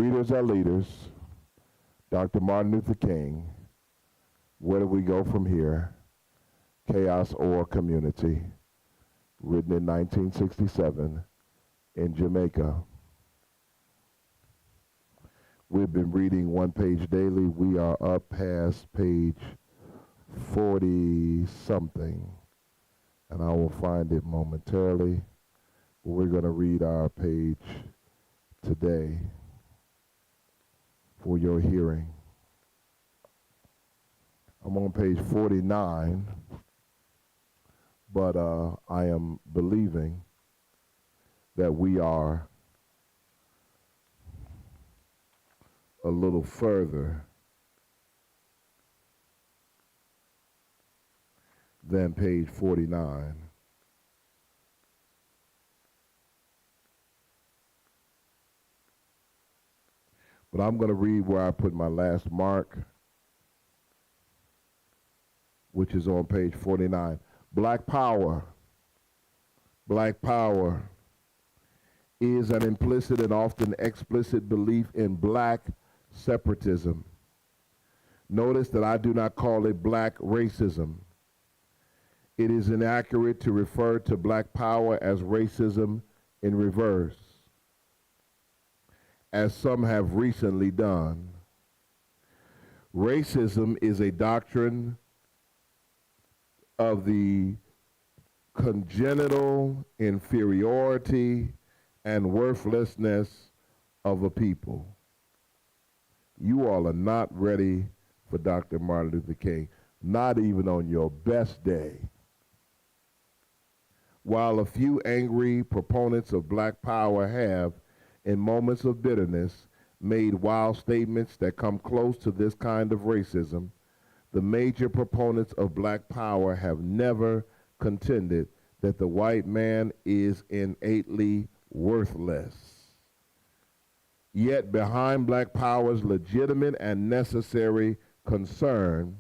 Readers are leaders. Dr. Martin Luther King. Where do we go from here? Chaos or Community. Written in 1967 in Jamaica. We've been reading one page daily. We are up past page 40-something. And I will find it momentarily. We're going to read our page today for your hearing. I'm on page 49, but I am believing that we are a little further than page 49. But I'm going to read where I put my last mark, which is on page 49. Black power. Black power is an implicit and often explicit belief in black separatism. Notice that I do not call it black racism. It is inaccurate to refer to black power as racism in reverse, as some have recently done. Racism is a doctrine of the congenital inferiority and worthlessness of a people. You all are not ready for Dr. Martin Luther King, not even on your best day. While a few angry proponents of black power have, in moments of bitterness, made wild statements that come close to this kind of racism, the major proponents of black power have never contended that the white man is innately worthless. Yet behind black power's legitimate and necessary concern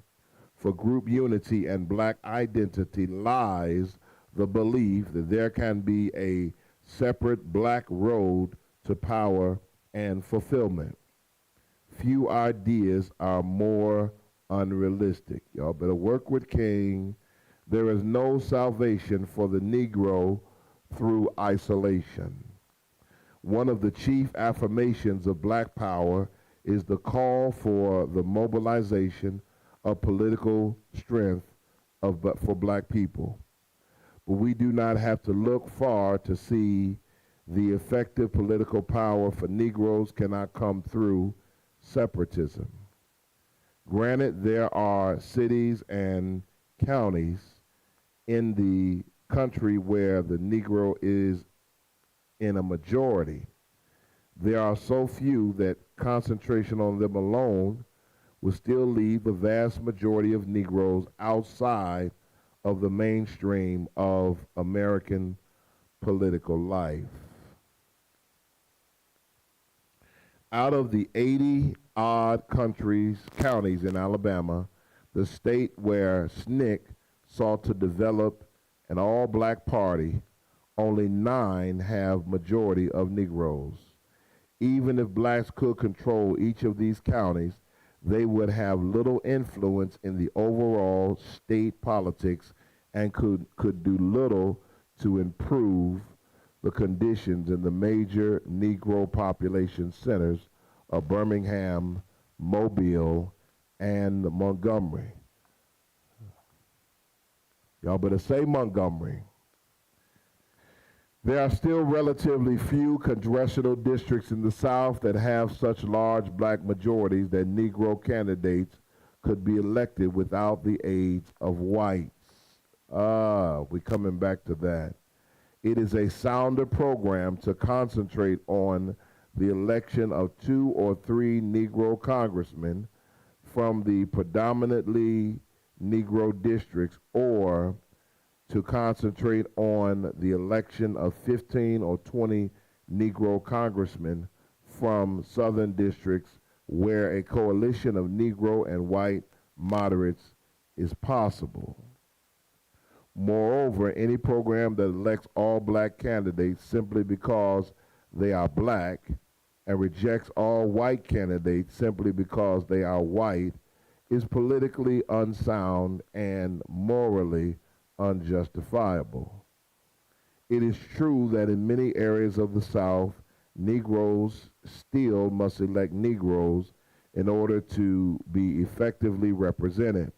for group unity and black identity lies the belief that there can be a separate black road to power and fulfillment. Few ideas are more unrealistic. Y'all better work with King. There is no salvation for the Negro through isolation. One of the chief affirmations of black power is the call for the mobilization of political strength for black people. But we do not have to look far to see the effective political power for Negroes cannot come through separatism. Granted, there are cities and counties in the country where the Negro is in a majority. There are so few that concentration on them alone will still leave the vast majority of Negroes outside of the mainstream of American political life. Out of the 80-odd counties in Alabama, the state where SNCC sought to develop an all-black party, only 9 have majority of Negroes. Even if blacks could control each of these counties, they would have little influence in the overall state politics and could do little to improve the conditions in the major Negro population centers of Birmingham, Mobile, and Montgomery. Y'all better say Montgomery. There are still relatively few congressional districts in the South that have such large black majorities that Negro candidates could be elected without the aid of whites. We're coming back to that. It is a sounder program to concentrate on the election of 2 or 3 Negro congressmen from the predominantly Negro districts, or to concentrate on the election of 15 or 20 Negro congressmen from southern districts where a coalition of Negro and white moderates is possible. Moreover, any program that elects all black candidates simply because they are black and rejects all white candidates simply because they are white is politically unsound and morally unjustifiable. It is true that in many areas of the South, Negroes still must elect Negroes in order to be effectively represented.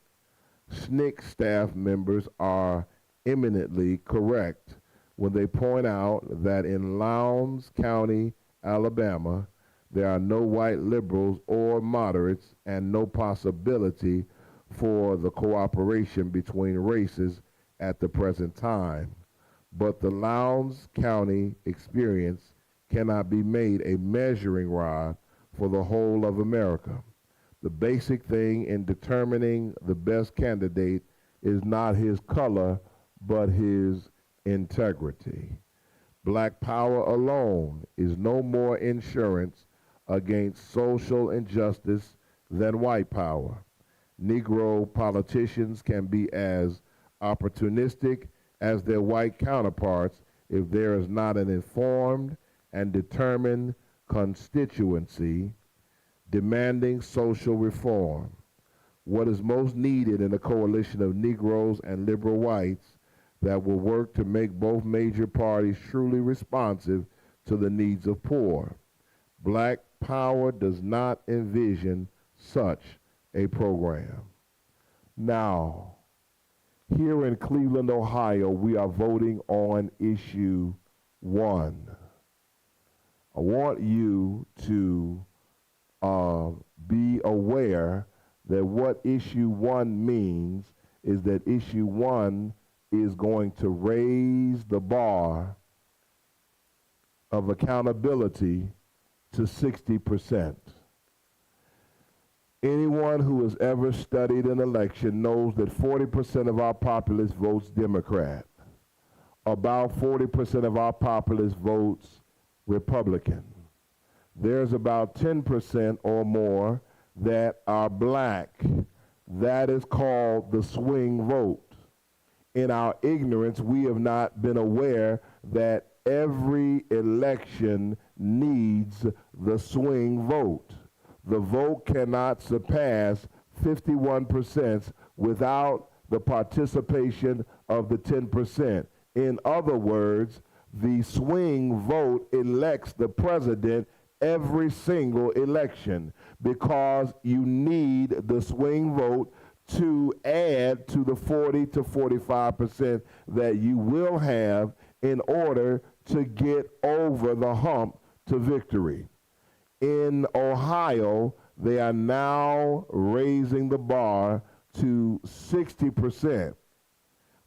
SNCC staff members are eminently correct when they point out that in Lowndes County, Alabama, there are no white liberals or moderates and no possibility for the cooperation between races at the present time. But the Lowndes County experience cannot be made a measuring rod for the whole of America. The basic thing in determining the best candidate is not his color, but his integrity. Black power alone is no more insurance against social injustice than white power. Negro politicians can be as opportunistic as their white counterparts if there is not an informed and determined constituency demanding social reform. What is most needed in a coalition of Negroes and liberal whites that will work to make both major parties truly responsive to the needs of poor. Black power does not envision such a program. Now, here in Cleveland, Ohio, we are voting on issue 1. I want you to be aware that what issue 1 means is that issue 1 is going to raise the bar of accountability to 60%. Anyone who has ever studied an election knows that 40% of our populace votes Democrat. About 40% of our populace votes Republican. There's about 10% or more that are black. That is called the swing vote. In our ignorance, we have not been aware that every election needs the swing vote. The vote cannot surpass 51% without the participation of the 10%. In other words, the swing vote elects the president every single election because you need the swing vote to add to the 40 to 45% that you will have in order to get over the hump to victory. In Ohio, they are now raising the bar to 60%,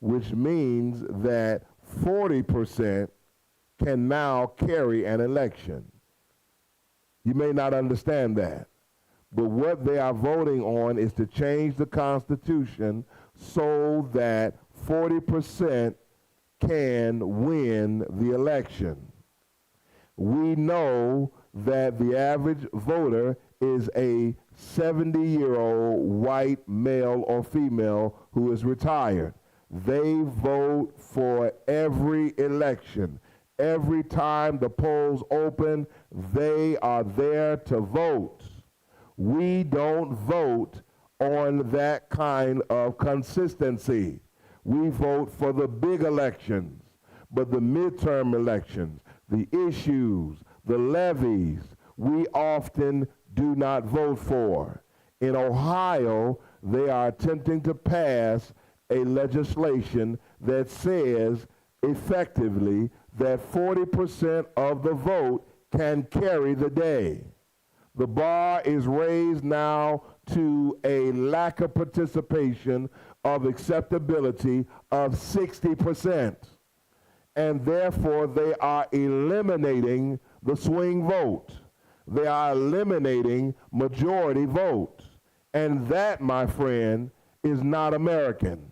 which means that 40% can now carry an election. You may not understand that, but what they are voting on is to change the Constitution so that 40% can win the election. We know that the average voter is a 70-year-old white male or female who is retired. They vote for every election. Every time the polls open, they are there to vote. We don't vote on that kind of consistency. We vote for the big elections, but the midterm elections, the issues, the levies, we often do not vote for. In Ohio, they are attempting to pass a legislation that says effectively that 40% of the vote can carry the day. The bar is raised now to a lack of participation of acceptability of 60%. And therefore, they are eliminating the swing vote. They are eliminating majority vote. And that, my friend, is not American.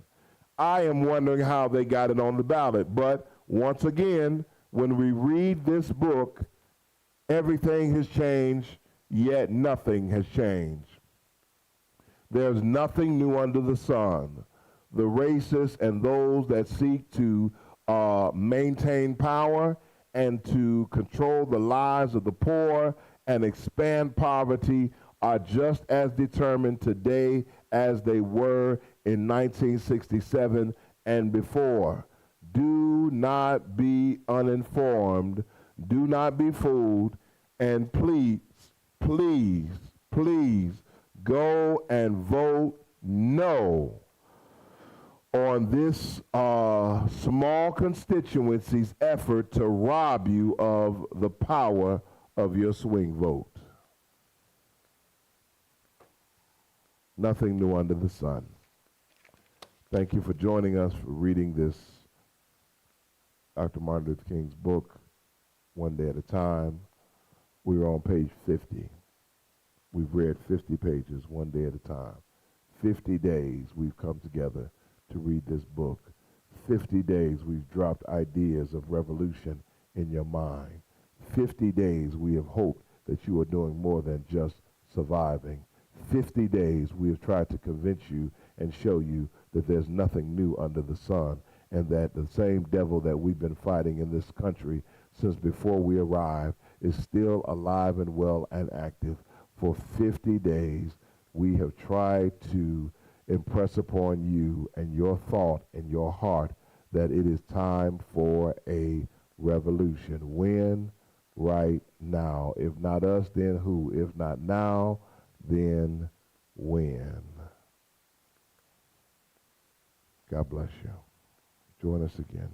I am wondering how they got it on the ballot. But once again, when we read this book, everything has changed, yet nothing has changed. There's nothing new under the sun. The racists and those that seek to maintain power and to control the lives of the poor and expand poverty are just as determined today as they were in 1967 and before. Do not be uninformed. Do not be fooled. And please, please, please go and vote no on this small constituency's effort to rob you of the power of your swing vote. Nothing new under the sun. Thank you for joining us for reading this Dr. Martin Luther King's book, One Day at a Time. We were on page 50. We've read 50 pages, one day at a time. 50 days we've come together to read this book. 50 days we've dropped ideas of revolution in your mind. 50 days we have hoped that you are doing more than just surviving. 50 days we have tried to convince you and show you that there's nothing new under the sun, and that the same devil that we've been fighting in this country since before we arrived is still alive and well and active. For 50 days we have tried to impress upon you and your thought and your heart that it is time for a revolution. When? Right now. If not us, then who? If not now, then when? God bless you. Join us again.